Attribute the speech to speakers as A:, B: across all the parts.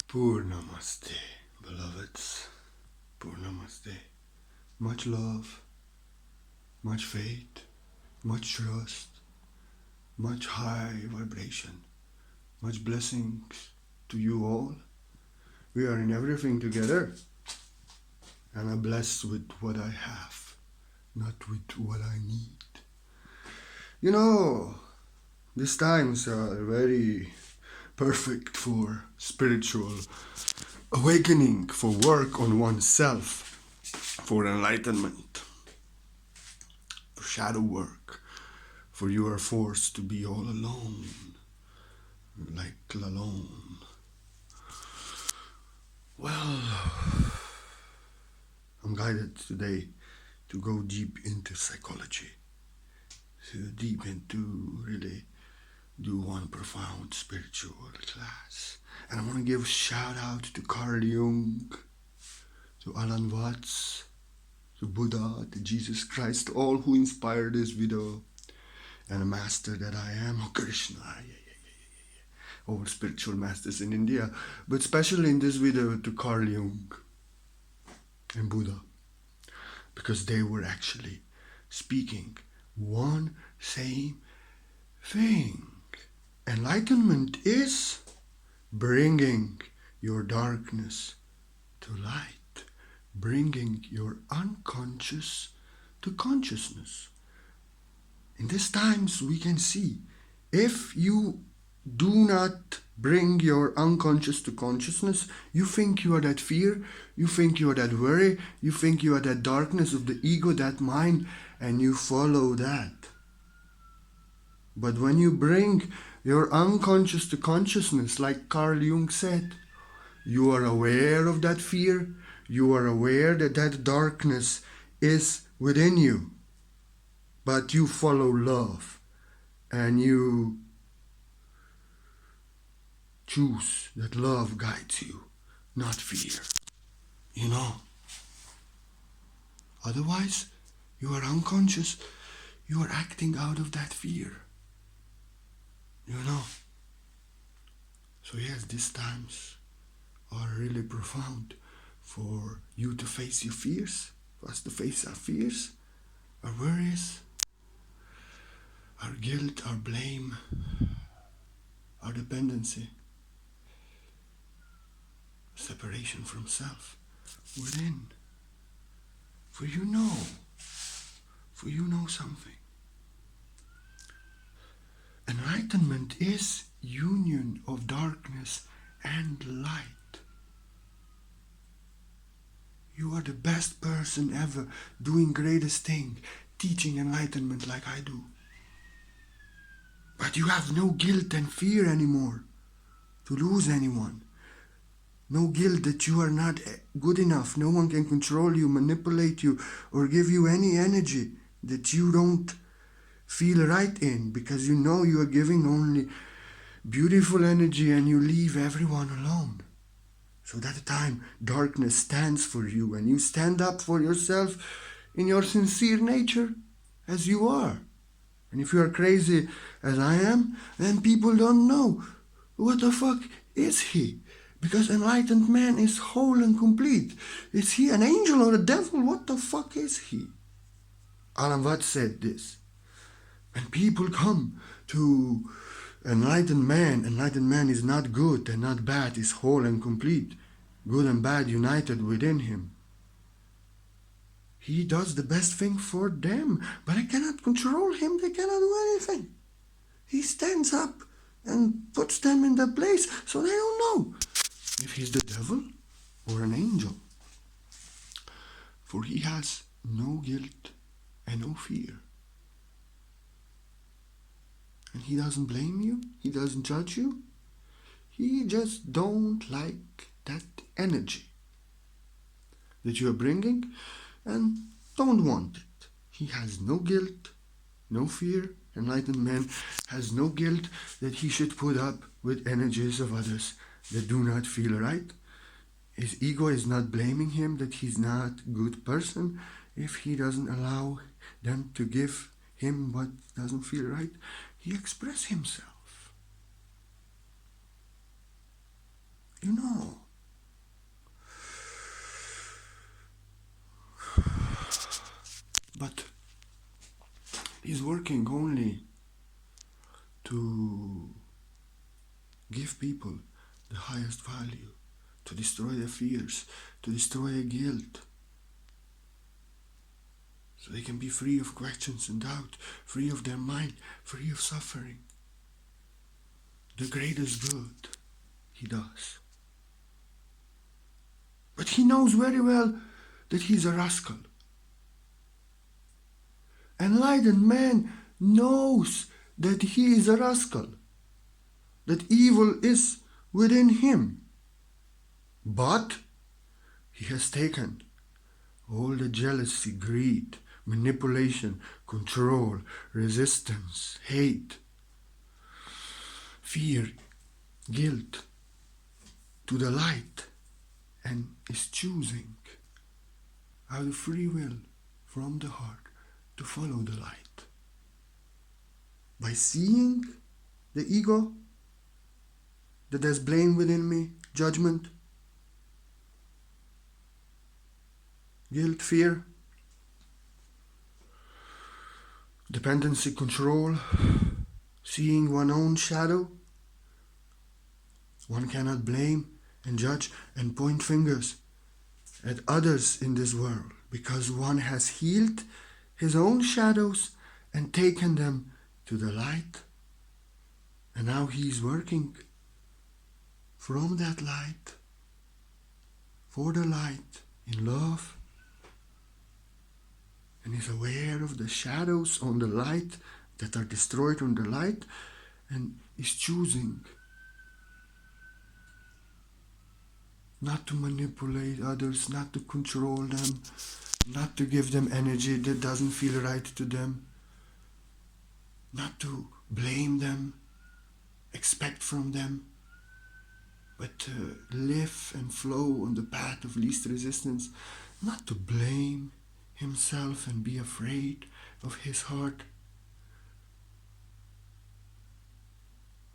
A: Purnamaste, beloveds. Purnamaste. Much love, much faith, much trust, much high vibration, much blessings to you all. We are in everything together, and I'm blessed with what I have, not with what I need. You know, these times are very perfect for spiritual awakening, for work on oneself, for enlightenment, for shadow work, for you are forced to be all alone, like alone. Well, I'm guided today to go deep into psychology, to deep into really do one profound spiritual class. And I want to give a shout out to Carl Jung, to Alan Watts, to Buddha, to Jesus Christ, all who inspired this video, and a master that I am, Krishna, all spiritual masters in India, but especially in this video to Carl Jung and Buddha, because they were actually speaking one same thing. Enlightenment is bringing your darkness to light, bringing your unconscious to consciousness. In these times we can see, if you do not bring your unconscious to consciousness, you think you are that fear, you think you are that worry, you think you are that darkness of the ego, that mind, and you follow that. But when you bring your unconscious to consciousness, like Carl Jung said, you are aware of that fear, you are aware that that darkness is within you, but you follow love and you choose that love guides you, not fear. You know, otherwise you are unconscious, you are acting out of that fear. You know. So yes, these times are really profound for you to face your fears, for us to face our fears, our worries, our guilt, our blame, our dependency, separation from self within. For you know something. Enlightenment is union of darkness and light. You are the best person ever, doing greatest thing, teaching enlightenment like I do. But you have no guilt and fear anymore to lose anyone. No guilt that you are not good enough. No one can control you, manipulate you, or give you any energy that you don't feel right in, because you know you are giving only beautiful energy and you leave everyone alone. So that time darkness stands for you and you stand up for yourself in your sincere nature as you are. And if you are crazy as I am, then people don't know what the fuck is he. Because enlightened man is whole and complete. Is he an angel or a devil? What the fuck is he? Alan Watts said this. When people come to enlightened man is not good and not bad, is whole and complete. Good and bad united within him. He does the best thing for them, but I cannot control him, they cannot do anything. He stands up and puts them in their place, so they don't know if he's the devil or an angel. For he has no guilt and no fear. And he doesn't blame you, he doesn't judge you. He just don't like that energy that you are bringing and don't want it. He has no guilt, no fear. Enlightened man has no guilt that he should put up with energies of others that do not feel right. His ego is not blaming him that he's not a good person if he doesn't allow them to give him what doesn't feel right. He expresses himself. You know, working only to give people the highest value, to destroy their fears, to destroy their guilt, so they can be free of questions and doubt, free of their mind, free of suffering. The greatest good he does. But he knows very well that he's a rascal. Enlightened man knows that he is a rascal, that evil is within him. But he has taken all the jealousy, greed, manipulation, control, resistance, hate, fear, guilt to the light, and is choosing out of free will from the heart to follow the light. By seeing the ego, that there's blame within me, judgment, guilt, fear, dependency, control, seeing one's own shadow, one cannot blame and judge and point fingers at others in this world, because one has healed his own shadows and taken them to the light, and now he's working from that light, for the light, in love, and is aware of the shadows on the light that are destroyed on the light, and is choosing not to manipulate others, not to control them, not to give them energy that doesn't feel right to them, not to blame them, expect from them, but to live and flow on the path of least resistance, not to blame himself and be afraid of his heart.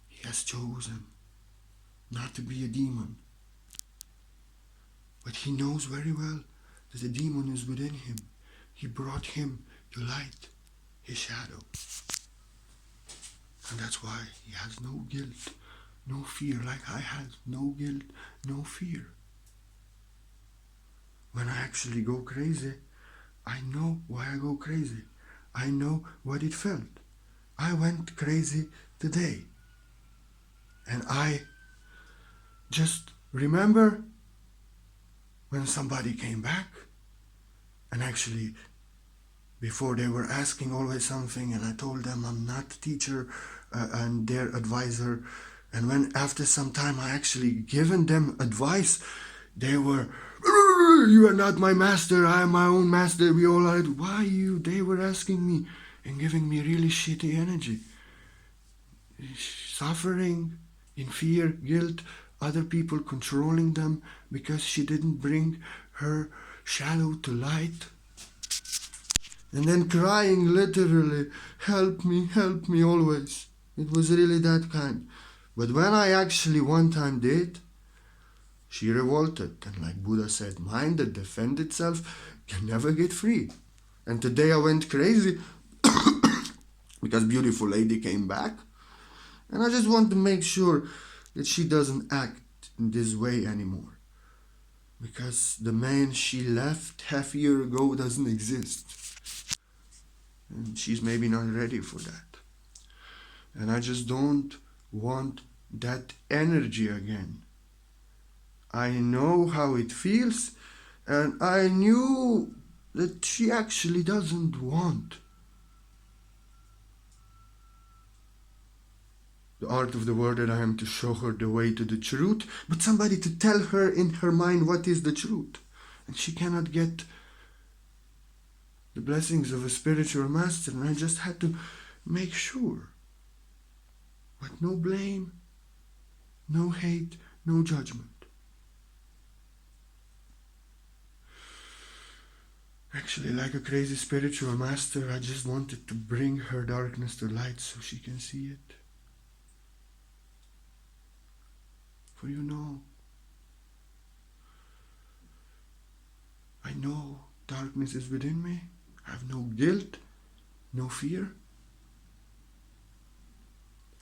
A: He has chosen not to be a demon, but he knows very well that the demon is within him. He brought him to light, his shadow. And that's why he has no guilt, no fear, like I had. No guilt, no fear. When I actually go crazy, I know why I go crazy. I know what it felt. I went crazy today. And I just remember when somebody came back, and actually before they were asking always something, and I told them I'm not a teacher and their advisor, and when after some time I actually given them advice, they were, you are not my master, I am my own master, we all are. Why you? They were asking me and giving me really shitty energy, suffering, in fear, guilt, other people controlling them because she didn't bring her shadow to light. And then crying literally, help me always. It was really that kind. But when I actually one time did, she revolted. And like Buddha said, mind that defends itself can never get free. And today I went crazy because beautiful lady came back. And I just want to make sure that she doesn't act in this way anymore. Because the man she left half a year ago doesn't exist. And she's maybe not ready for that. And I just don't want that energy again. I know how it feels, and I knew that she actually doesn't want the art of the word, that I am to show her the way to the truth, but somebody to tell her in her mind what is the truth. And she cannot get the blessings of a spiritual master, and I just had to make sure. But no blame, no hate, no judgment. Actually, like a crazy spiritual master, I just wanted to bring her darkness to light so she can see it. For you know, I know darkness is within me. I have no guilt, no fear.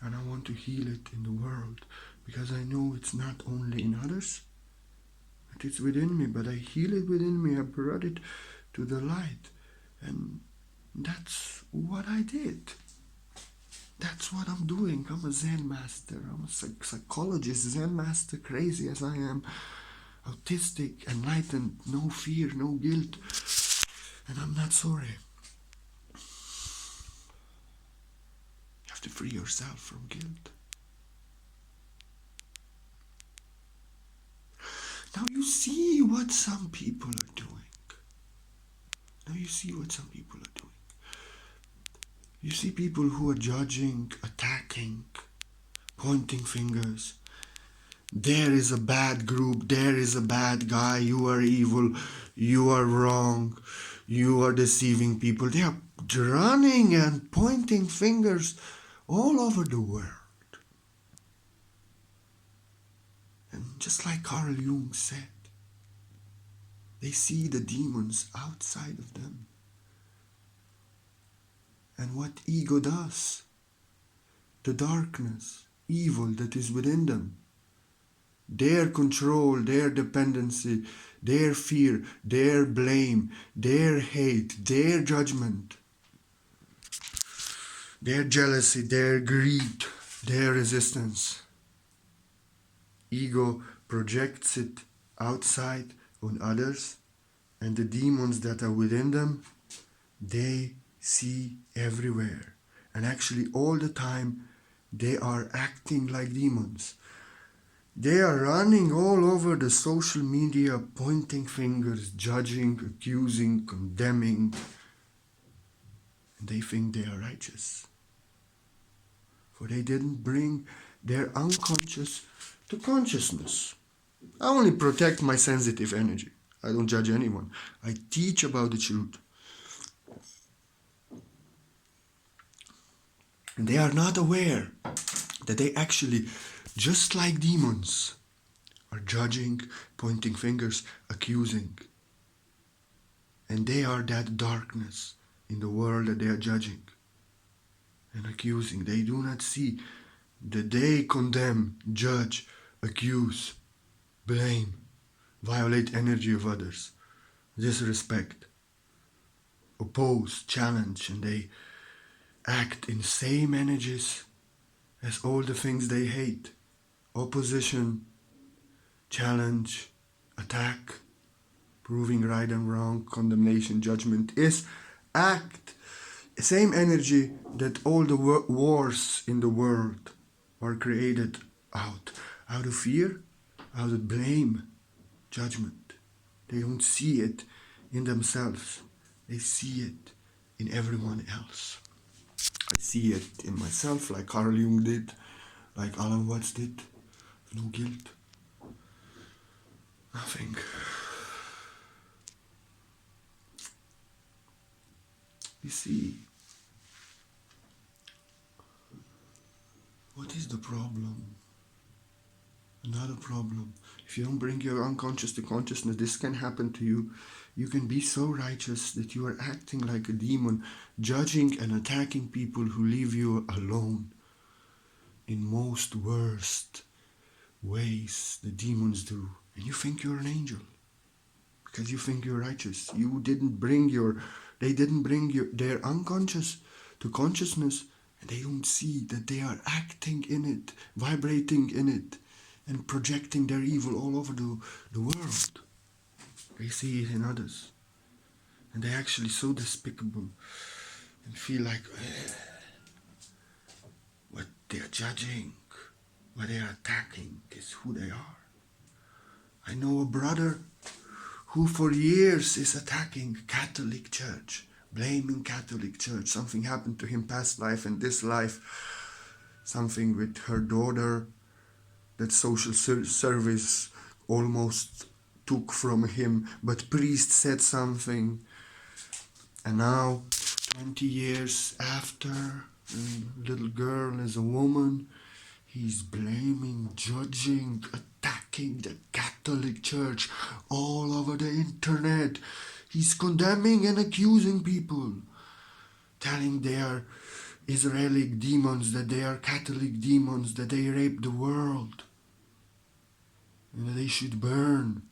A: And I want to heal it in the world, because I know it's not only in others, but it's within me. But I heal it within me. I brought it to the light. And that's what I did. That's what I'm doing. I'm a Zen master. I'm a psychologist, Zen master, crazy as I am. Autistic, enlightened, no fear, no guilt. And I'm not sorry. You have to free yourself from guilt. Now you see what some people are doing. Now you see what some people are doing. You see people who are judging, attacking, pointing fingers. There is a bad group, there is a bad guy, you are evil, you are wrong, you are deceiving people. They are running and pointing fingers all over the world. And just like Carl Jung said, they see the demons outside of them. And what ego does, the darkness, evil that is within them, their control, their dependency, their fear, their blame, their hate, their judgment, their jealousy, their greed, their resistance. Ego projects it outside on others, and the demons that are within them, they see everywhere. And actually all the time they are acting like demons. They are running all over the social media, pointing fingers, judging, accusing, condemning. And they think they are righteous. For they didn't bring their unconscious to consciousness. I only protect my sensitive energy. I don't judge anyone. I teach about the truth. And they are not aware that they actually, just like demons, are judging, pointing fingers, accusing. And they are that darkness in the world that they are judging and accusing. They do not see that they condemn, judge, accuse, blame, violate energy of others, disrespect, oppose, challenge, and they act in same energies as all the things they hate. Opposition, challenge, attack, proving right and wrong, condemnation, judgment is act. Same energy that all the wars in the world are created out of fear, out of blame, judgment. They don't see it in themselves. They see it in everyone else. I see it in myself, like Carl Jung did, like Alan Watts did. No guilt. Nothing. You see, what is the problem? Another problem. If you don't bring your unconscious to consciousness, this can happen to you. You can be so righteous that you are acting like a demon, judging and attacking people who leave you alone. In most worst ways the demons do. And you think you're an angel because you think you're righteous. They didn't bring their unconscious to consciousness, and they don't see that they are acting in it, vibrating in it, and projecting their evil all over the world. They see it in others. And they're actually so despicable and feel like what they're judging, what they're attacking is who they are. I know a brother who for years is attacking Catholic Church, blaming Catholic Church. Something happened to him past life and this life. Something with her daughter that social service almost took from him, but priest said something. And now, 20 years after, little girl is a woman, he's blaming, judging, attacking the Catholic Church all over the internet. He's condemning and accusing people, telling they are Israeli demons, that they are Catholic demons, that they rape the world, and that they should burn.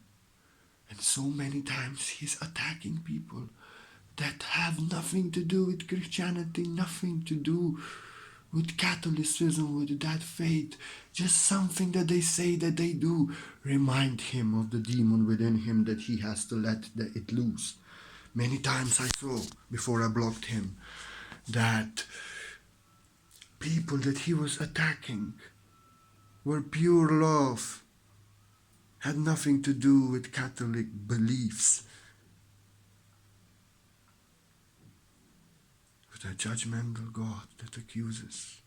A: And so many times he's attacking people that have nothing to do with Christianity, nothing to do with Catholicism, with that faith. Just something that they say that they do remind him of the demon within him that he has to let it loose. Many times I saw, before I blocked him, that people that he was attacking were pure love, had nothing to do with Catholic beliefs, with a judgmental God that accuses.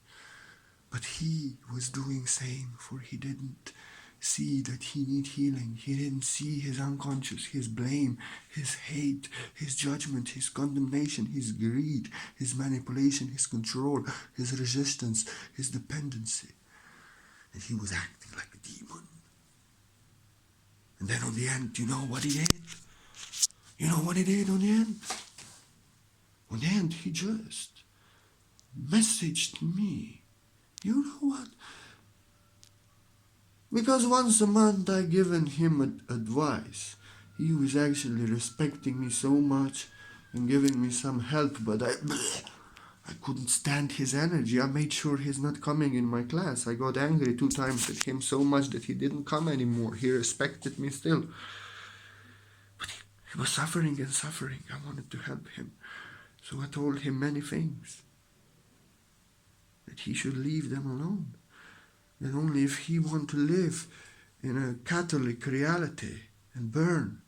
A: But he was doing same, for he didn't see that he need healing. He didn't see his unconscious, his blame, his hate, his judgment, his condemnation, his greed, his manipulation, his control, his resistance, his dependency. And he was acting like a demon. And then on the end, you know what he did? You know what he did on the end? On the end, he just messaged me. You know what? Because once a month I given him advice. He was actually respecting me so much and giving me some help, but I couldn't stand his energy. I made sure he's not coming in my class. I got angry 2 times at him so much that he didn't come anymore. He respected me still. But he was suffering and suffering. I wanted to help him. So I told him many things. That he should leave them alone. That only if he want to live in a Catholic reality and burn,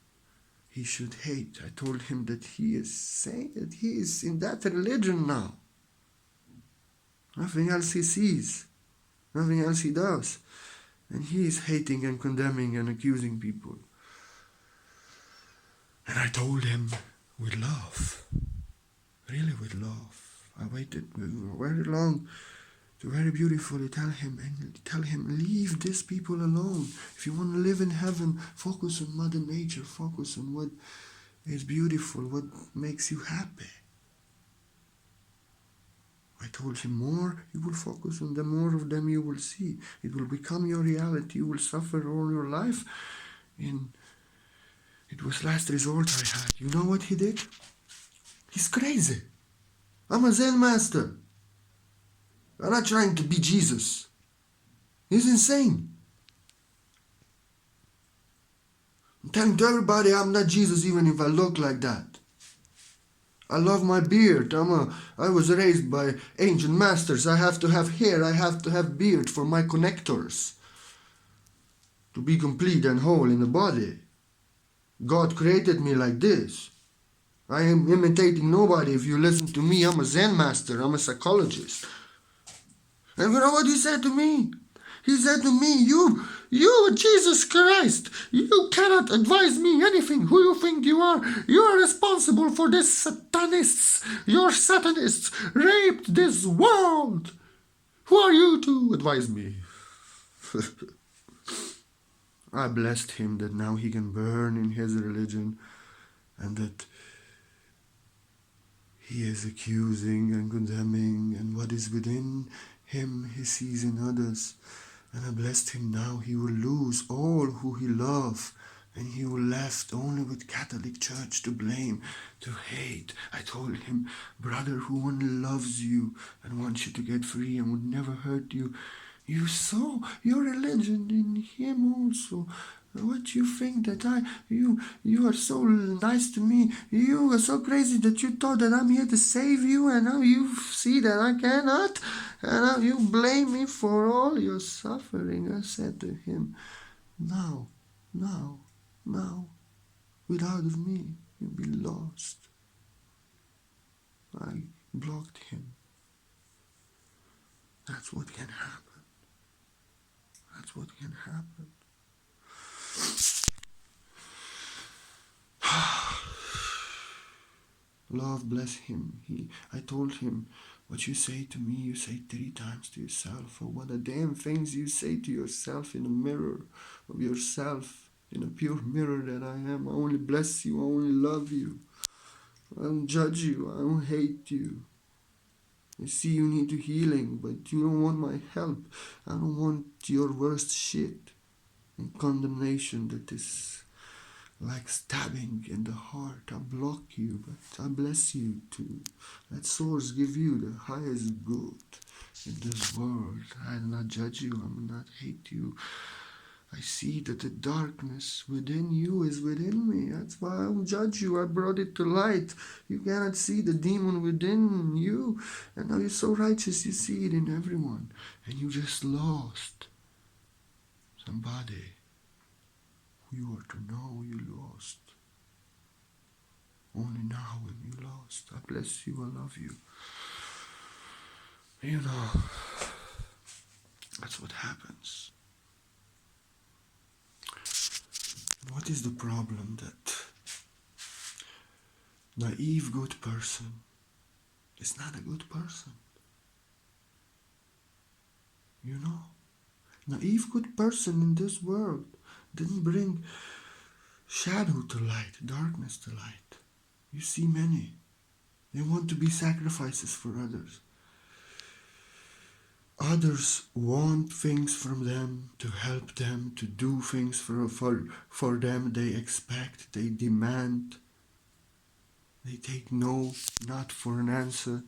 A: he should hate. I told him that he is saying that he is in that religion now. Nothing else he sees. Nothing else he does. And he is hating and condemning and accusing people. And I told him with love. Really with love. I waited very long to very beautifully tell him, leave these people alone. If you want to live in heaven, focus on Mother Nature, focus on what is beautiful, what makes you happy. I told him more you will focus on, the more of them you will see. It will become your reality. You will suffer all your life. And it was last resort I had. You know what he did? He's crazy. I'm a Zen master. I'm not trying to be Jesus. He's insane. I'm telling to everybody I'm not Jesus even if I look like that. I love my beard. I was raised by ancient masters. I have to have hair. I have to have beard for my connectors. To be complete and whole in the body. God created me like this. I am imitating nobody. If you listen to me, I'm a Zen master. I'm a psychologist. And you know what he said to me? He said to me, you, Jesus Christ, you cannot advise me anything. Who you think you are? You are responsible for this satanists. Your satanists raped this world. Who are you to advise me? I blessed him that now he can burn in his religion and that he is accusing and condemning, and what is within him he sees in others. And I blessed him now he will lose all who he loved, and he will left only with Catholic Church to blame, to hate. I told him, brother who only loves you and wants you to get free and would never hurt you, you saw your religion in him also. What you think that you are so nice to me, you are so crazy that you thought that I'm here to save you, and now you see that I cannot, and now you blame me for all your suffering. I said to him, now, without of me, you'll be lost. I blocked him. That's what can happen. That's what can happen. Love bless him. I told him, what you say to me, you say 3 times to yourself. Or what the damn things you say to yourself in a mirror of yourself, in a pure mirror that I am. I only bless you, I only love you. I don't judge you, I don't hate you. I see you need healing, but you don't want my help. I don't want your worst shit and condemnation that is like stabbing in the heart. I block you, but I bless you too. Let source give you the highest good in this world. I do not judge you, I will not hate you. I see that the darkness within you is within me. That's why I don't judge you. I brought it to light. You cannot see the demon within you. And now you're so righteous, you see it in everyone. And you just lost somebody who you are to know you lost. Only now when you lost. I bless you, I love you. You know, that's what happens. What is the problem? That naive good person is not a good person. You know? Naive good person in this world didn't bring shadow to light, darkness to light. You see many. They want to be sacrifices for others. Others want things from them, to help them, to do things for them. They expect, they demand. They take no, not for an answer.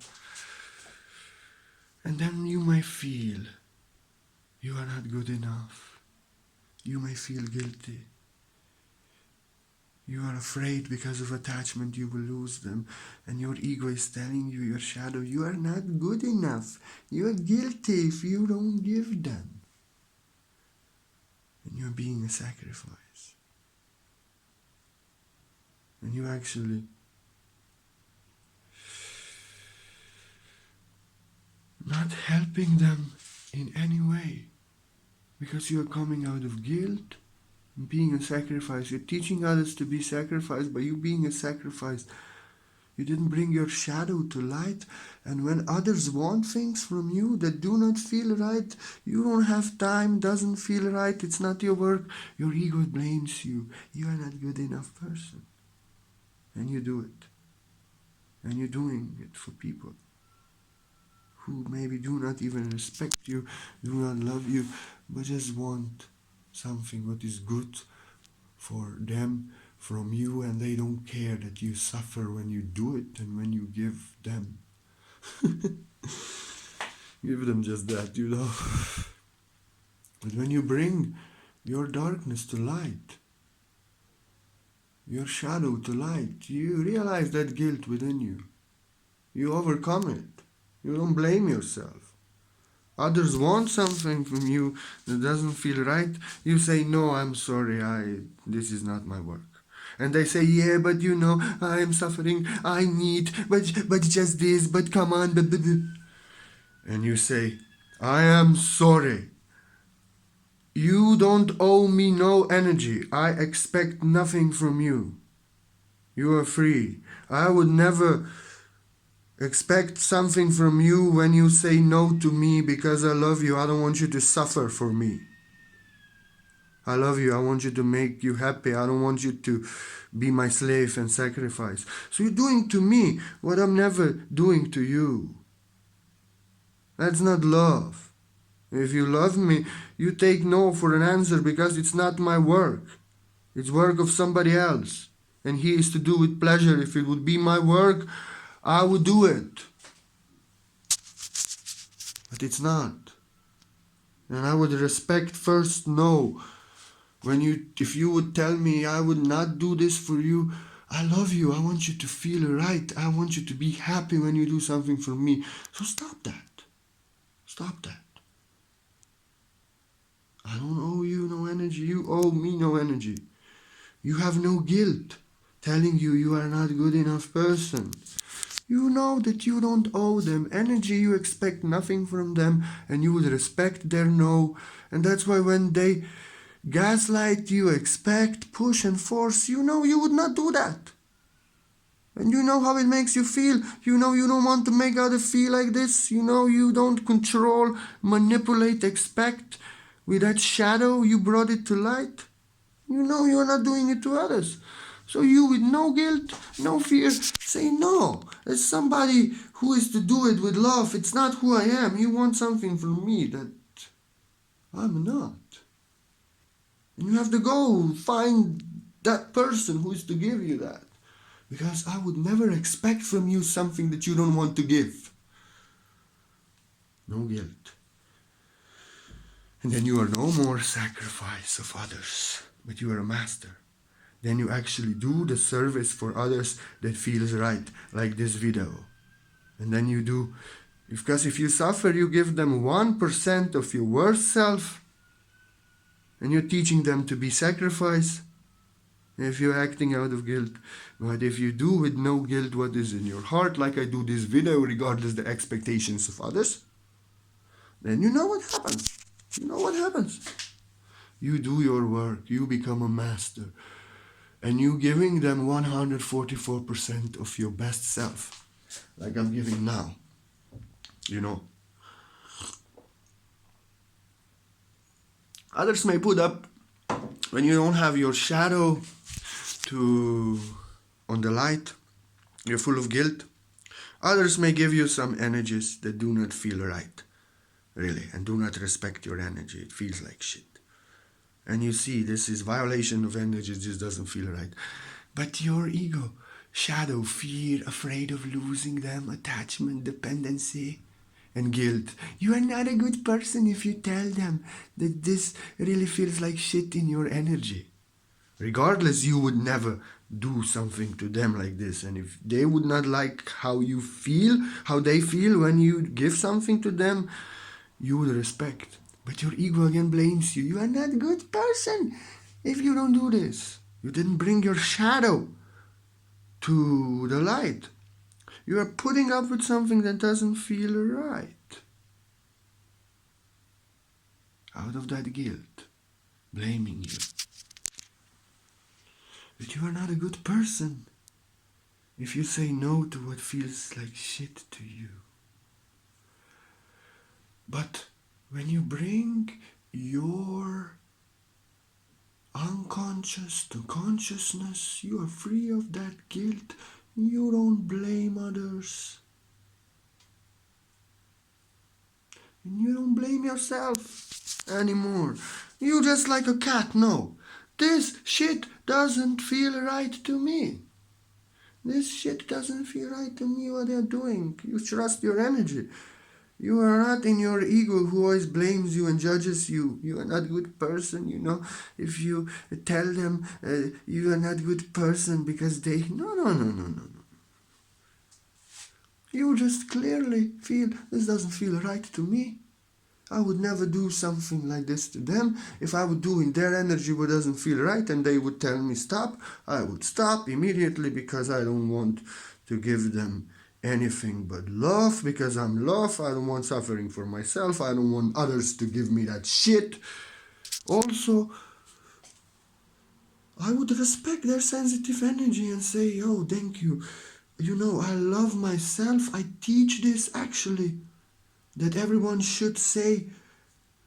A: And then you may feel you are not good enough. You may feel guilty. You are afraid because of attachment you will lose them. And your ego is telling you, your shadow, you are not good enough. You are guilty if you don't give them. And you're being a sacrifice. And you actually not helping them in any way. Because you are coming out of guilt. Being a sacrifice, you're teaching others to be sacrificed. By you being a sacrifice, you didn't bring your shadow to light. And when others want things from you that do not feel right, you don't have time, doesn't feel right, it's not your work, your ego blames you. You are not good enough person. And you do it. And you're doing it for people who maybe do not even respect you, do not love you, but just want something what is good for them from you, and they don't care that you suffer when you do it and when you give them. Give them just that, you know. But when you bring your darkness to light, your shadow to light, you realize that guilt within you. You overcome it. You don't blame yourself. Others want something from you that doesn't feel right. You say, no, I'm sorry, this is not my work. And they say, yeah, but you know, I am suffering, I need, but just this, but come on, blah, blah, blah. And you say, I am sorry. You don't owe me no energy. I expect nothing from you. You are free. I would never expect something from you when you say no to me because I love you. I don't want you to suffer for me. I love you. I want you to make you happy. I don't want you to be my slave and sacrifice. So you're doing to me what I'm never doing to you. That's not love. If you love me, you take no for an answer because it's not my work. It's work of somebody else. And he is to do with pleasure. If it would be my work, I would do it. But it's not. And I would respect first no. If you would tell me I would not do this for you, I love you. I want you to feel right. I want you to be happy when you do something for me. So stop that. Stop that. I don't owe you no energy. You owe me no energy. You have no guilt telling you are not a good enough person. You know that you don't owe them energy. You expect nothing from them and you would respect their no. And that's why when they gaslight you, expect, push and force, you know you would not do that. And you know how it makes you feel. You know you don't want to make others feel like this. You know you don't control, manipulate, expect. With that shadow you brought it to light. You know you're not doing it to others. So you with no guilt, no fear, say no. As somebody who is to do it with love, it's not who I am. You want something from me that I'm not. And you have to go find that person who is to give you that. Because I would never expect from you something that you don't want to give. No guilt. And then you are no more sacrifice of others, but you are a master. Then you actually do the service for others that feels right, like this video. And then you do, because if you suffer, you give them 1% of your worst self, and you're teaching them to be sacrifice, if you're acting out of guilt. But if you do with no guilt what is in your heart, like I do this video, regardless the expectations of others, then you know what happens. You know what happens. You do your work, you become a master, and you giving them 144% of your best self, like I'm giving now, you know. Others may put up, when you don't have your shadow on the light, you're full of guilt. Others may give you some energies that do not feel right, really, and do not respect your energy. It feels like shit. And you see, this is violation of energy, this doesn't feel right. But your ego, shadow, fear, afraid of losing them, attachment, dependency, and guilt. You are not a good person if you tell them that this really feels like shit in your energy. Regardless, you would never do something to them like this. And if they would not like how you feel, how they feel when you give something to them, you would respect. But your ego again blames you. You are not a good person if you don't do this. You didn't bring your shadow to the light. You are putting up with something that doesn't feel right. Out of that guilt, blaming you. But you are not a good person if you say no to what feels like shit to you. But when you bring your unconscious to consciousness, you are free of that guilt. You don't blame others. And you don't blame yourself anymore. You just like a cat, no. This shit doesn't feel right to me. This shit doesn't feel right to me what they're doing. You trust your energy. You are not in your ego who always blames you and judges you. You are not a good person, you know. If you tell them you are not a good person because they... No. You just clearly feel this doesn't feel right to me. I would never do something like this to them. If I would do in their energy what doesn't feel right and they would tell me stop, I would stop immediately because I don't want to give them anything but love, because I'm love. I don't want suffering for myself. I don't want others to give me that shit. Also, I would respect their sensitive energy and say, oh, thank you. You know, I love myself. I teach this actually, that everyone should say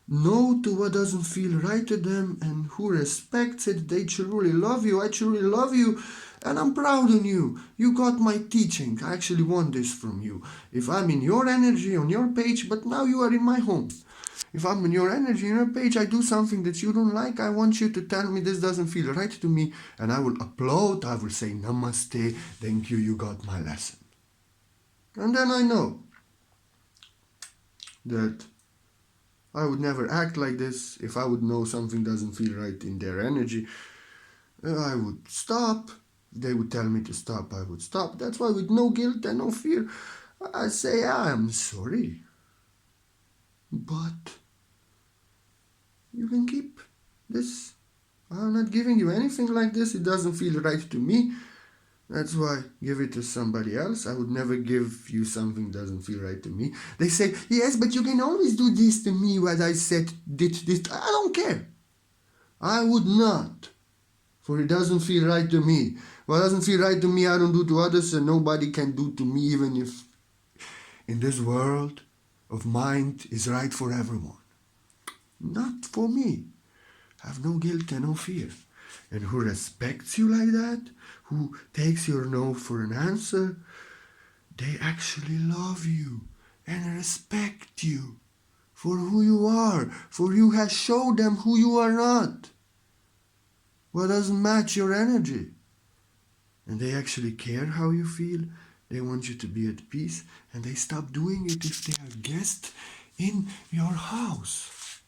A: no to what doesn't feel right to them, and who respects it, they truly love you. I truly love you, and I'm proud of you. You got my teaching. I actually want this from you. If I'm in your energy on your page, but now you are in my home. If I'm in your energy on your page, I do something that you don't like, I want you to tell me this doesn't feel right to me, and I will applaud. I will say namaste, thank you, you got my lesson. And then I know that I would never act like this. If I would know something doesn't feel right in their energy, I would stop. If they would tell me to stop, I would stop. That's why with no guilt and no fear, I say, I'm sorry. But you can keep this. I'm not giving you anything like this. It doesn't feel right to me. That's why give it to somebody else. I would never give you something that doesn't feel right to me. They say, yes, but you can always do this to me, what I said, this. I don't care. I would not. For it doesn't feel right to me. What doesn't feel right to me, I don't do to others, and nobody can do to me, even if in this world of mind is right for everyone. Not for me. I have no guilt and no fear. and who respects you like that, who takes your no for an answer, they actually love you and respect you for who you are, for you have showed them who you are not, what doesn't match your energy. And they actually care how you feel. They want you to be at peace, and they stop doing it if they are guests in your house.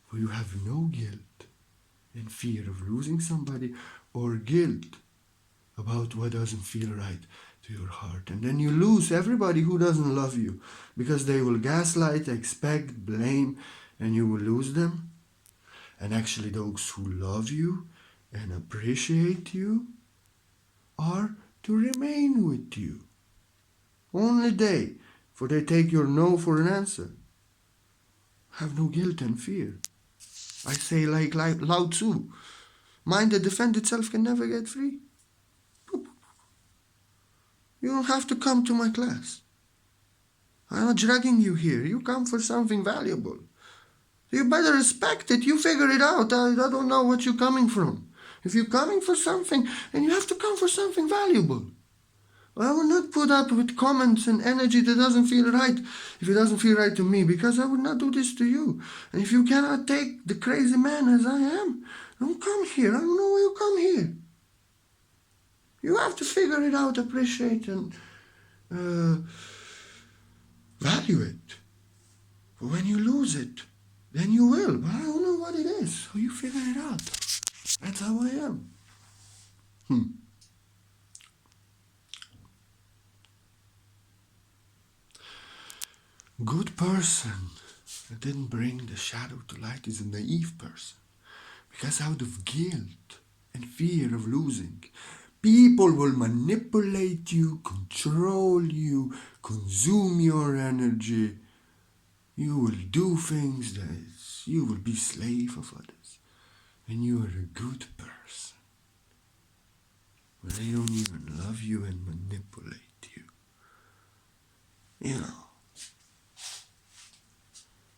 A: For you have no guilt and fear of losing somebody, or guilt about what doesn't feel right to your heart. And then you lose everybody who doesn't love you, because they will gaslight, expect, blame, and you will lose them. And actually those who love you and appreciate you are to remain with you. Only they, for they take your no for an answer. Have no guilt and fear. I say like Lao Tzu, mind that defends itself can never get free. You don't have to come to my class. I'm not dragging you here. You come for something valuable. You better respect it. You figure it out. I don't know what you're coming from. If you're coming for something, then you have to come for something valuable. I will not put up with comments and energy that doesn't feel right if it doesn't feel right to me, because I would not do this to you. And if you cannot take the crazy man as I am, don't come here. I don't know why you come here. You have to figure it out, appreciate, and value it. But when you lose it, then you will. But I don't know what it is. So you figure it out. That's how I am. Good person that didn't bring the shadow to light is a naive person. Because out of guilt and fear of losing, people will manipulate you, control you, consume your energy. You will do things that you will be slave of others. And you are a good person. But they don't even love you and manipulate you. You know,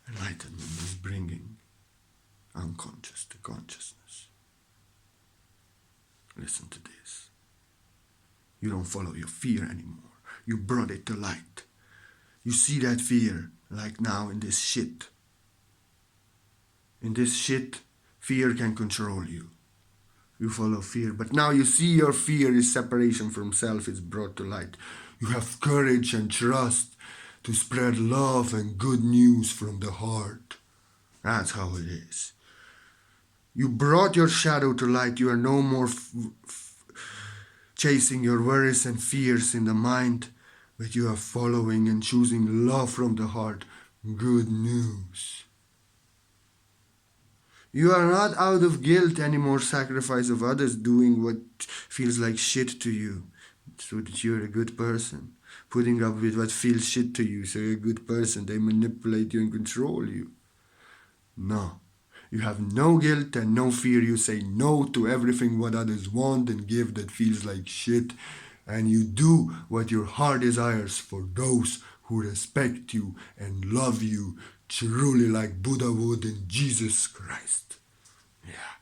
A: enlightenment is bringing unconscious to consciousness. Listen to this. You don't follow your fear anymore. You brought it to light. You see that fear, like now in this shit. In this shit, fear can control you. You follow fear, but now you see your fear is separation from self, is brought to light. You have courage and trust to spread love and good news from the heart. That's how it is. You brought your shadow to light. You are no more chasing your worries and fears in the mind, but you are following and choosing love from the heart. Good news. You are not out of guilt anymore, sacrifice of others doing what feels like shit to you, so that you're a good person. Putting up with what feels shit to you, so you're a good person. They manipulate you and control you. No. You have no guilt and no fear. You say no to everything what others want and give that feels like shit. And you do what your heart desires for those who respect you and love you truly like Buddha would in Jesus Christ. Yeah.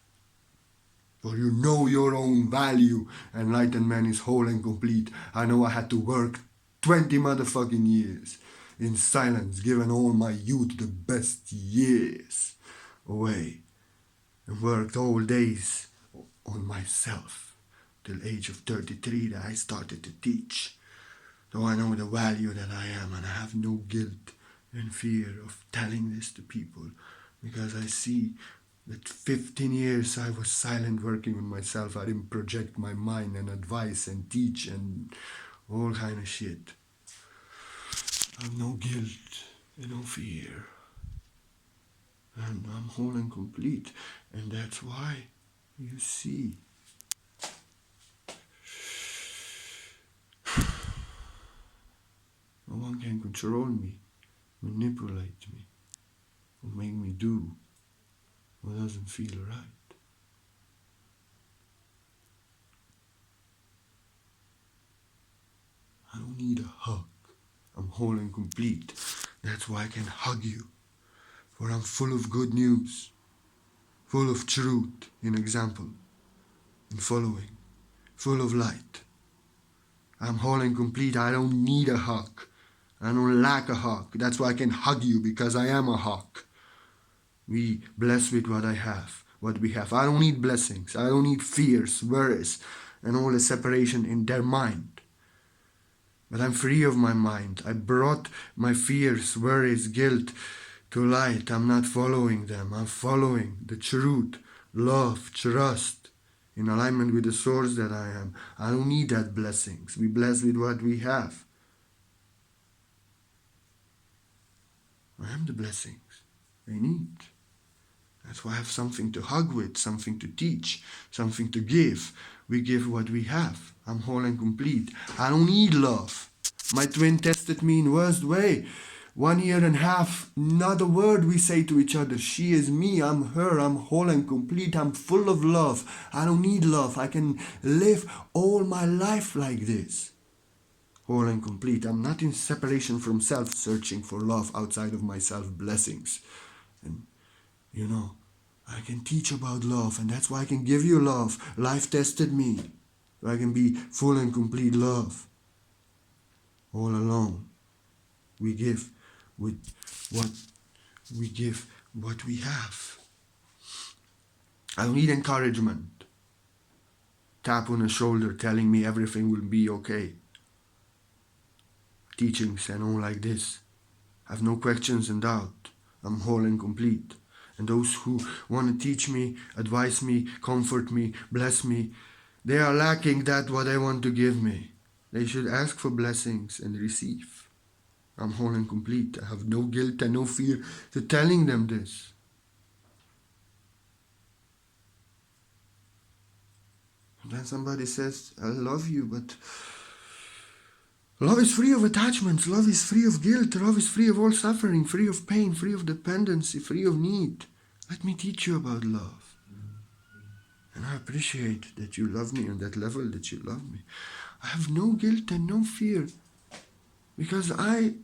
A: For you know your own value. Enlightened man is whole and complete. I know I had to work 20 motherfucking years in silence, giving all my youth the best years away, and worked all days on myself till age of 33 that I started to teach. Though I know the value that I am, and I have no guilt and fear of telling this to people, because I see that 15 years I was silent working on myself. I didn't project my mind and advise and teach and all kind of shit. I have no guilt and no fear. And I'm whole and complete. And that's why, you see, no one can control me, manipulate me, or make me do what doesn't feel right. I don't need a hug. I'm whole and complete. That's why I can hug you. For I'm full of good news, full of truth. An example, and following, full of light. I'm whole and complete. I don't need a hug. I don't lack a hug. That's why I can hug you, because I am a hug. We bless with what I have, what we have. I don't need blessings. I don't need fears, worries, and all the separation in their mind. But I'm free of my mind. I brought my fears, worries, guilt to light. I'm not following them. I'm following the truth, love, trust, in alignment with the source that I am. I don't need that blessings. We bless with what we have. I am the blessings they need. That's why I have something to hug with, something to teach, something to give. We give what we have. I'm whole and complete. I don't need love. My twin tested me in worst way. 1.5 years, not a word we say to each other. She is me, I'm her, I'm whole and complete, I'm full of love. I don't need love. I can live all my life like this. Whole and complete. I'm not in separation from self, searching for love outside of myself, blessings. And you know, I can teach about love, and that's why I can give you love. Life tested me, so I can be full and complete love. All alone, we give with what we have. I don't need encouragement. Tap on the shoulder telling me everything will be okay. Teachings and all like this. I have no questions and doubt. I'm whole and complete. And those who want to teach me, advise me, comfort me, bless me, they are lacking that what they want to give me. They should ask for blessings and receive. I'm whole and complete. I have no guilt and no fear to telling them this. And then somebody says, I love you, but love is free of attachments. Love is free of guilt. Love is free of all suffering, free of pain, free of dependency, free of need. Let me teach you about love. And I appreciate that you love me on that level that you love me. I have no guilt and no fear, because I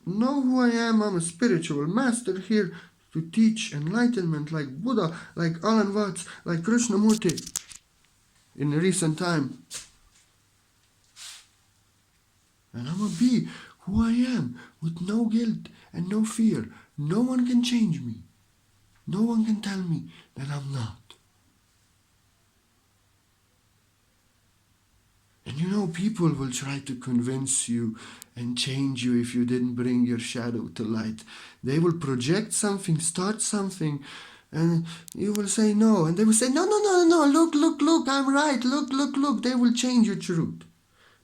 A: know who I am. I'm a spiritual master here to teach enlightenment, like Buddha, like Alan Watts, like Krishnamurti in recent time. And I'm going to be who I am with no guilt and no fear. No one can change me. No one can tell me that I'm not. And you know, people will try to convince you and change you if you didn't bring your shadow to light. They will project something, start something, and you will say no. And they will say, no, look, I'm right, look. They will change your truth.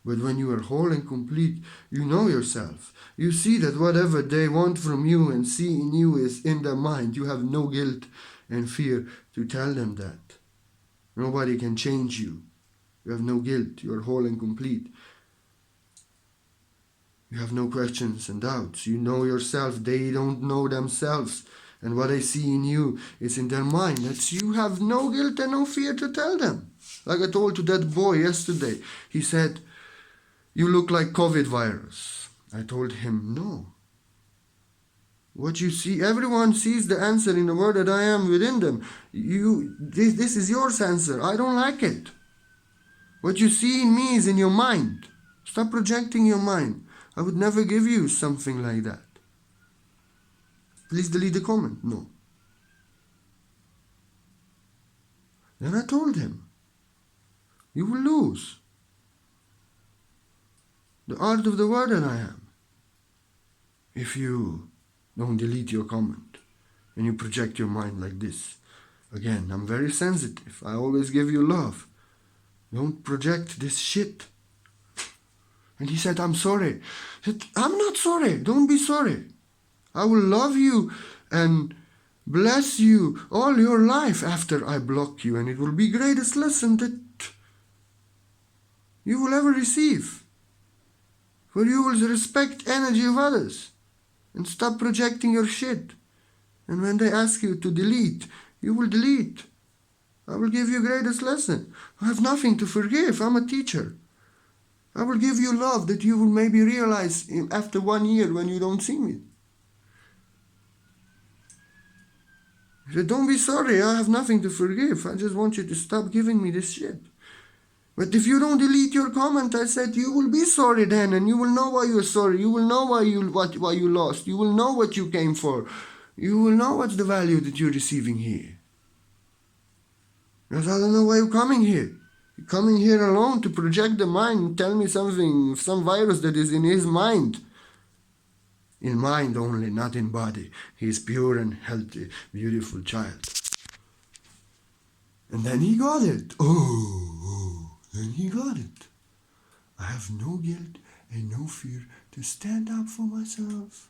A: But when you are whole and complete, you know yourself. You see that whatever they want from you and see in you is in their mind. You have no guilt and fear to tell them that. Nobody can change you. You have no guilt. You are whole and complete. You have no questions and doubts. You know yourself. They don't know themselves. And what they see in you is in their mind. That's you have no guilt and no fear to tell them. Like I told to that boy yesterday. He said, you look like COVID virus. I told him, no. What you see, everyone sees the answer in the word that I am within them. This is your answer. I don't like it. What you see in me is in your mind. Stop projecting your mind. I would never give you something like that. Please delete the comment. No. Then I told him, you will lose the art of the word that I am if you don't delete your comment and you project your mind like this. Again, I'm very sensitive. I always give you love. Don't project this shit. And he said, I'm sorry. I said, I'm not sorry. Don't be sorry. I will love you and bless you all your life after I block you. And it will be the greatest lesson that you will ever receive. For you will respect energy of others and stop projecting your shit. And when they ask you to delete, you will delete. I will give you greatest lesson. I have nothing to forgive. I'm a teacher. I will give you love that you will maybe realize after 1 year when you don't see me. He said, don't be sorry, I have nothing to forgive. I just want you to stop giving me this shit. But if you don't delete your comment, I said, you will be sorry then, and you will know why you're sorry. You will know why you lost. You will know what you came for. You will know what's the value that you're receiving here. Because I don't know why you're coming here. You're coming here alone to project the mind and tell me something, some virus that is in his mind. In mind only, not in body. He is pure and healthy, beautiful child. And then he got it. Then he got it. I have no guilt and no fear to stand up for myself.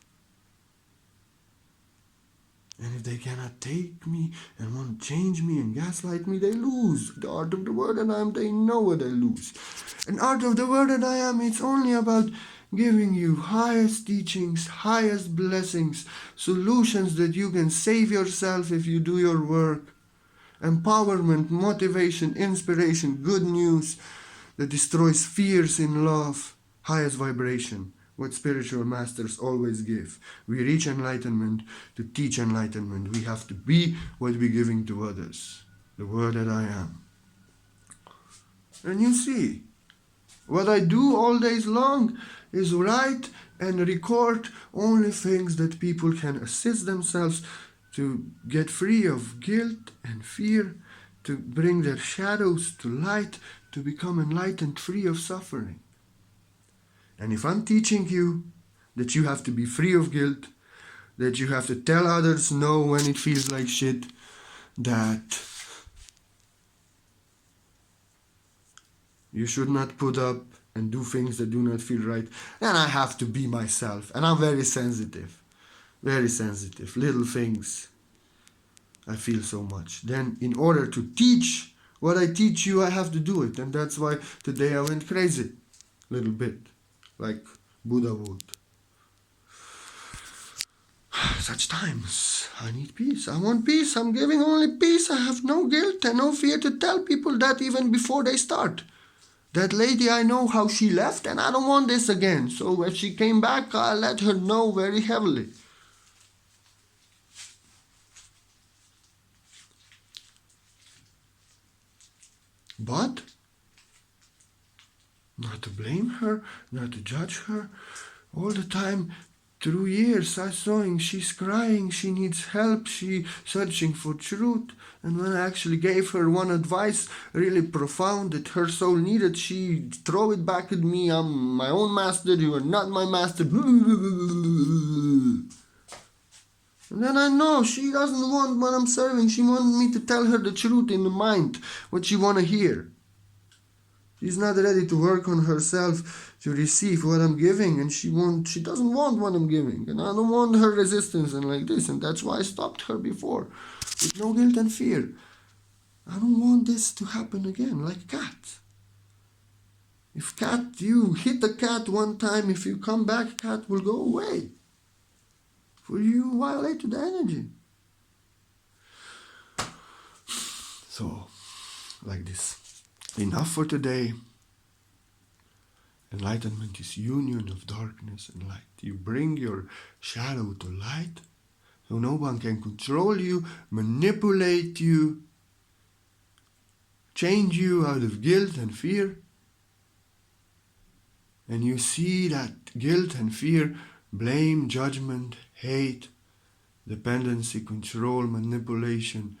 A: And if they cannot take me and want to change me and gaslight me, they lose. The art of the word that I am, they know what they lose. And art of the word that I am, it's only about giving you highest teachings, highest blessings, solutions that you can save yourself if you do your work. Empowerment, motivation, inspiration, good news that destroys fears in love, highest vibration. What spiritual masters always give. We reach enlightenment to teach enlightenment. We have to be what we're giving to others. The word that I am. And you see, what I do all days long is write and record only things that people can assist themselves to get free of guilt and fear, to bring their shadows to light, to become enlightened, free of suffering. And if I'm teaching you that you have to be free of guilt, that you have to tell others no when it feels like shit, that you should not put up and do things that do not feel right, then I have to be myself. And I'm very sensitive. Very sensitive. Little things. I feel so much. Then in order to teach what I teach you, I have to do it. And that's why today I went crazy. Little bit. Like Buddha would. Such times, I need peace. I want peace. I'm giving only peace. I have no guilt and no fear to tell people that even before they start. That lady, I know how she left and I don't want this again. So when she came back, I let her know very heavily. But not to blame her, not to judge her. All the time, through years, I saw she's crying, she needs help, she searching for truth. And when I actually gave her one advice, really profound, that her soul needed, she throw it back at me. I'm my own master, you are not my master. And then I know she doesn't want what I'm serving. She wants me to tell her the truth in the mind, what she want to hear. She's not ready to work on herself to receive what I'm giving, and she doesn't want what I'm giving. And I don't want her resistance and like this, and that's why I stopped her before, with no guilt and fear. I don't want this to happen again, like cat. If cat, you hit the cat one time, if you come back, cat will go away. For you violated the energy. So, like this. Enough for today. Enlightenment is union of darkness and light. You bring your shadow to light, so no one can control you, manipulate you, change you out of guilt and fear. And you see that guilt and fear, blame, judgment, hate, dependency, control, manipulation,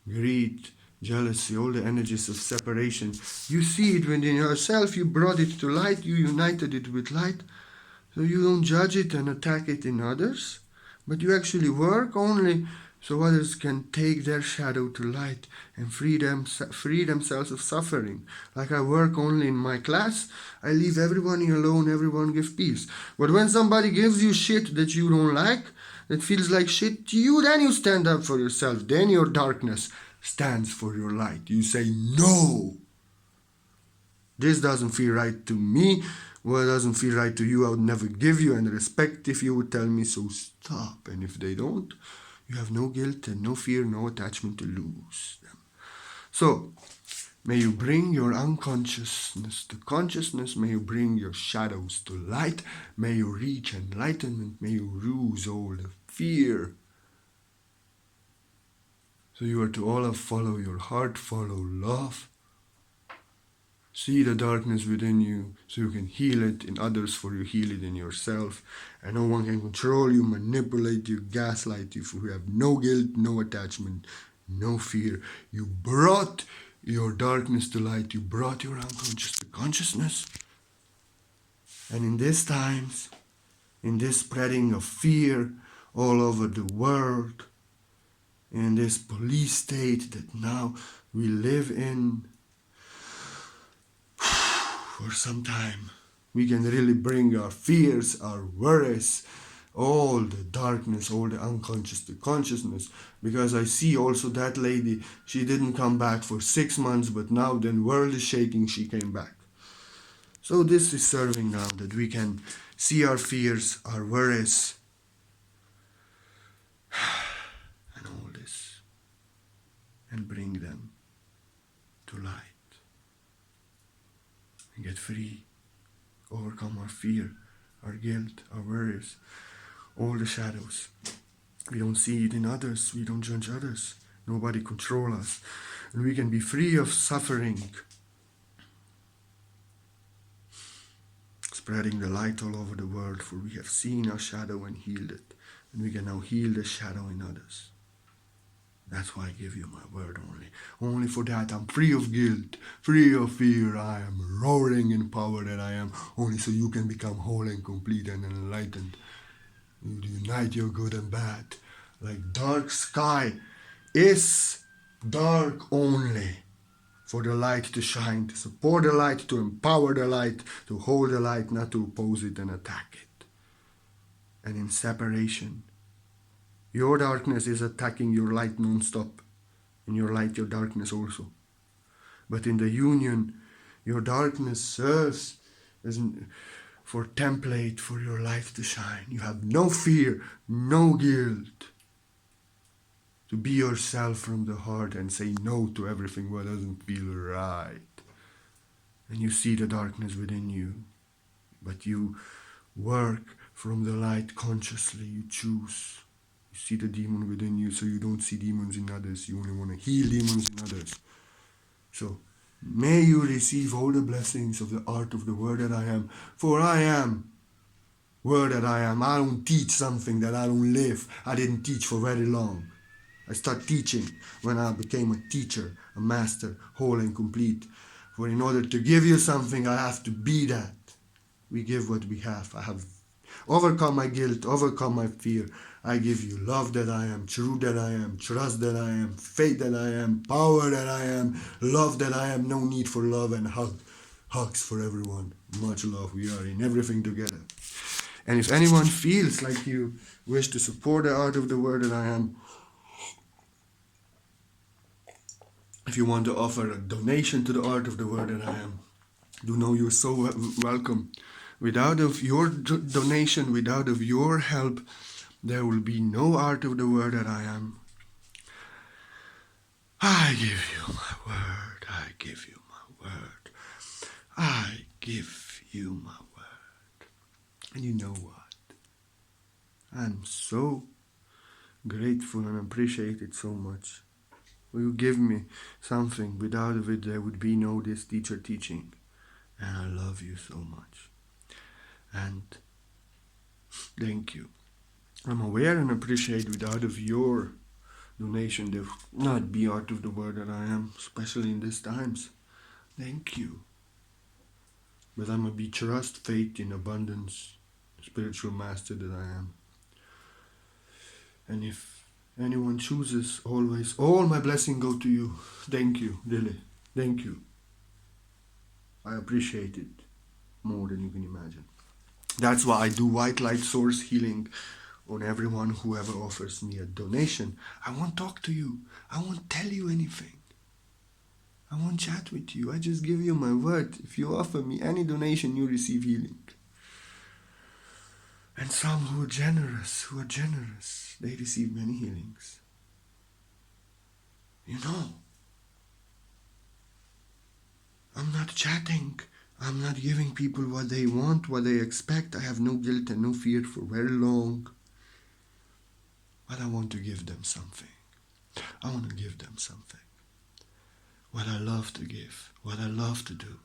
A: greed, jealousy, all the energies of separation. You see it within yourself, you brought it to light, you united it with light. So you don't judge it and attack it in others, but you actually work only so others can take their shadow to light and free themselves of suffering. Like I work only in my class, I leave everybody alone, everyone give peace. But when somebody gives you shit that you don't like, that feels like shit to you, then you stand up for yourself. Then your darkness stands for your light. You say, no, this doesn't feel right to me. What doesn't feel right to you, I would never give you, and respect if you would tell me, so stop. And if they don't, you have no guilt and no fear, no attachment to lose them. So, may you bring your unconsciousness to consciousness. May you bring your shadows to light. May you reach enlightenment. May you lose all the fear So you are to all follow your heart, follow love. See the darkness within you so you can heal it in others, for you heal it in yourself. And no one can control you, manipulate you, gaslight you, for you have no guilt, no attachment, no fear. You brought your darkness to light. You brought your unconscious to consciousness. And in these times, in this spreading of fear all over the world, in this police state that now we live in, for some time, we can really bring our fears, our worries, all the darkness, all the unconscious to consciousness. Because I see also that lady, she didn't come back for 6 months, but now the world is shaking, she came back. So this is serving now, that we can see our fears, our worries, and all this, and bring them to light. And get free, overcome our fear, our guilt, our worries, all the shadows. We don't see it in others, we don't judge others, nobody control us, and we can be free of suffering, spreading the light all over the world, for we have seen our shadow and healed it, and we can now heal the shadow in others. That's why I give you my word only. Only for that I'm free of guilt, free of fear. I am roaring in power that I am. Only so you can become whole and complete and enlightened. You unite your good and bad. Like dark sky is dark only for the light to shine, to support the light, to empower the light, to hold the light, not to oppose it and attack it. And in separation, your darkness is attacking your light non-stop, and your light your darkness also. But in the union, your darkness serves as for template for your light to shine. You have no fear, no guilt. To be yourself from the heart and say no to everything what doesn't feel right. And you see the darkness within you, but you work from the light consciously, you choose. You see the demon within you, so you don't see demons in others. You only want to heal demons in others. So, may you receive all the blessings of the art of the word that I am. For I am word that I am. I don't teach something that I don't live. I didn't teach for very long. I started teaching when I became a teacher, a master, whole and complete. For in order to give you something, I have to be that. We give what we have. I have overcome my guilt, overcome my fear. I give you love that I am, truth that I am, trust that I am, faith that I am, power that I am, love that I am, no need for love, and hugs for everyone. Much love. We are in everything together. And if anyone feels like you wish to support the art of the word that I am, if you want to offer a donation to the art of the word that I am, do know you're so welcome. Without of your donation, without of your help, there will be no art of the word that I am. I give you my word. I give you my word. I give you my word. And you know what? I'm so grateful and appreciate it so much. Will you give me something? Without of it, there would be no this teacher teaching. And I love you so much. And thank you. I'm aware and appreciate without of your donation there would not be art of the word that I am, especially in these times. Thank you. But I'm a be trust, faith in abundance, spiritual master that I am. And if anyone chooses, always, all my blessing go to you. Thank you, really. Thank you. I appreciate it more than you can imagine. That's why I do white light source healing on everyone who ever offers me a donation. I won't talk to you. I won't tell you anything. I won't chat with you. I just give you my word. If you offer me any donation, you receive healing. And some who are generous, they receive many healings. You know, I'm not chatting. I'm not giving people what they want, what they expect. I have no guilt and no fear for very long. But I want to give them something. I want to give them something. What I love to give, what I love to do.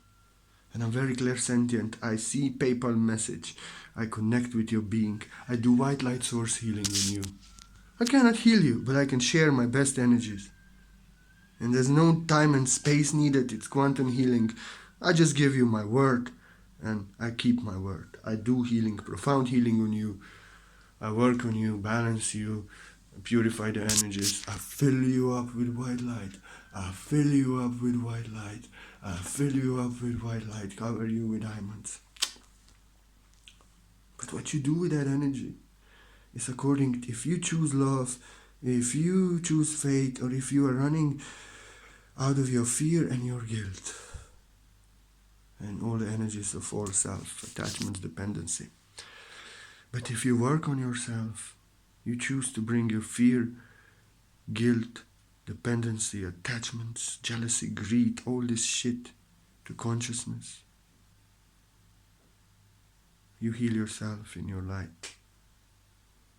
A: And I'm very clairsentient. I see PayPal message. I connect with your being. I do white light source healing on you. I cannot heal you, but I can share my best energies. And there's no time and space needed. It's quantum healing. I just give you my word, and I keep my word. I do healing, profound healing on you. I work on you, balance you, purify the energies. I fill you up with white light. I fill you up with white light. I fill you up with white light. Cover you with diamonds. But what you do with that energy is according, if you choose love, if you choose faith, or if you are running out of your fear and your guilt and all the energies of all self, attachments, dependency. But if you work on yourself, you choose to bring your fear, guilt, dependency, attachments, jealousy, greed, all this shit to consciousness. You heal yourself in your light.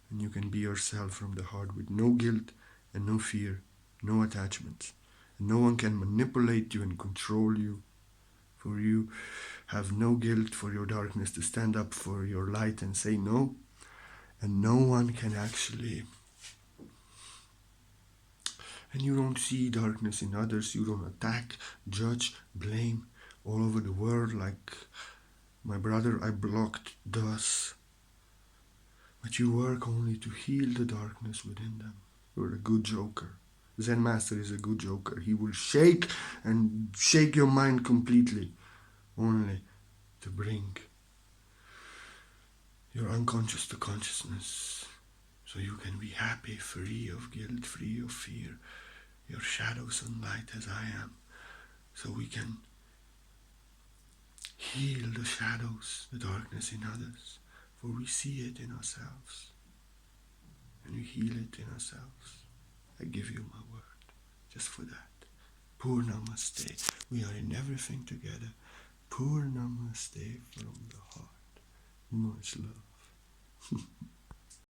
A: And you can be yourself from the heart with no guilt and no fear, no attachments. And no one can manipulate you and control you. For you have no guilt for your darkness to stand up for your light and say no. And no one can actually. And you don't see darkness in others. You don't attack, judge, blame all over the world like my brother I blocked does. But you work only to heal the darkness within them. You're a good joker. Zen Master is a good joker. He will shake and shake your mind completely, only to bring your unconscious to consciousness, so you can be happy, free of guilt, free of fear, your shadow sunlight as I am, so we can heal the shadows, the darkness in others, for we see it in ourselves, and we heal it in ourselves. I give you my word, just for that. Pur Namaste. We are in everything together. Pur Namaste from the heart. Much love.